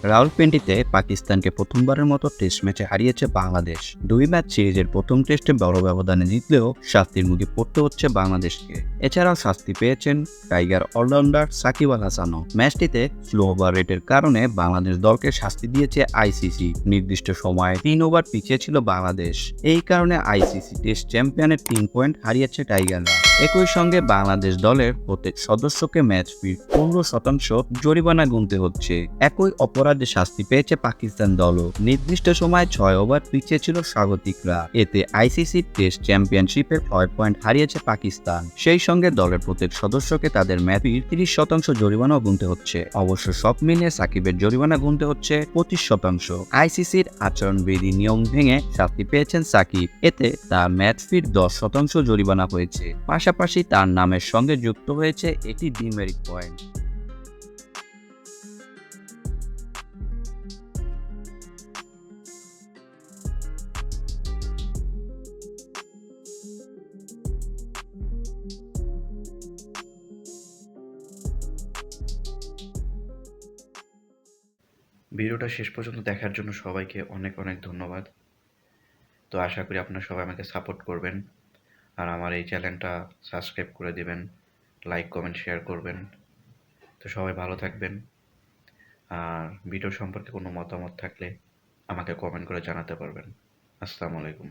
রাওয়ালপিন্ডিতে পাকিস্তানকে প্রথমবারের মতো টেস্ট ম্যাচে হারিয়েছে বাংলাদেশ। 2 ম্যাচ সিরিজের প্রথম টেস্টে বড় ব্যবধানে জিতলেও শাস্তির মুখে পড়তে হচ্ছে বাংলাদেশকে। এছাড়াও শাস্তি পেয়েছেন tiger allrounder Shakib Al হাসানও। ম্যাচটিতে slow over রেটের কারণে বাংলাদেশ দলকে শাস্তি দিয়েছে আইসিসি। নির্দিষ্ট সময়ে 3 ওভার পিছিয়ে ছিল বাংলাদেশ। এই কারণে আইসিসি টেস্ট চ্যাম্পিয়নের 3 পয়েন্ট হারিয়েছে টাইগাররা। একই সঙ্গে বাংলাদেশ দলের প্রত্যেক সদস্যকে ম্যাচ ফির 15% জরিমানা গুনতে হচ্ছে। একই অপরাধে শাস্তি পেয়েছে পাকিস্তান দলও। নির্দিষ্ট সময়ে 6 ওভার পিছিয়ে ছিল স্বাগতিকরা। এতে আইসিসি টেস্ট চ্যাম্পিয়নশিপের 6 পয়েন্ট হারিয়েছে পাকিস্তান। সেই সঙ্গে দলের প্রত্যেক সদস্যকে তাদের ম্যাচের 30% জরিমানাও গুনতে হচ্ছে। অবশ্য সব মিলিয়ে সাকিবের জরিমানা গুনতে হচ্ছে 25%। আইসিসির আচরণবিধি নিয়ম ভেঙে শাস্তি পেয়েছেন সাকিব। এতে তার ম্যাচ ফির 10% জরিমানা হয়েছে। পাশাপাশি তার নামের সঙ্গে যুক্ত হয়েছে এটি ডিমেরিট পয়েন্ট। ভিডিওটা শেষ পর্যন্ত দেখার জন্য সবাইকে অনেক অনেক ধন্যবাদ। তো আশা করি আপনারা সবাই আমাকে সাপোর্ট করবেন আর আমার এই চ্যানেলটা সাবস্ক্রাইব করে দিবেন, লাইক কমেন্ট শেয়ার করবেন। তো সবাই ভালো থাকবেন। আর ভিডিও সম্পর্কে কোনো মতামত থাকলে আমাকে কমেন্ট করে জানাতে পারবেন। আসসালামু আলাইকুম।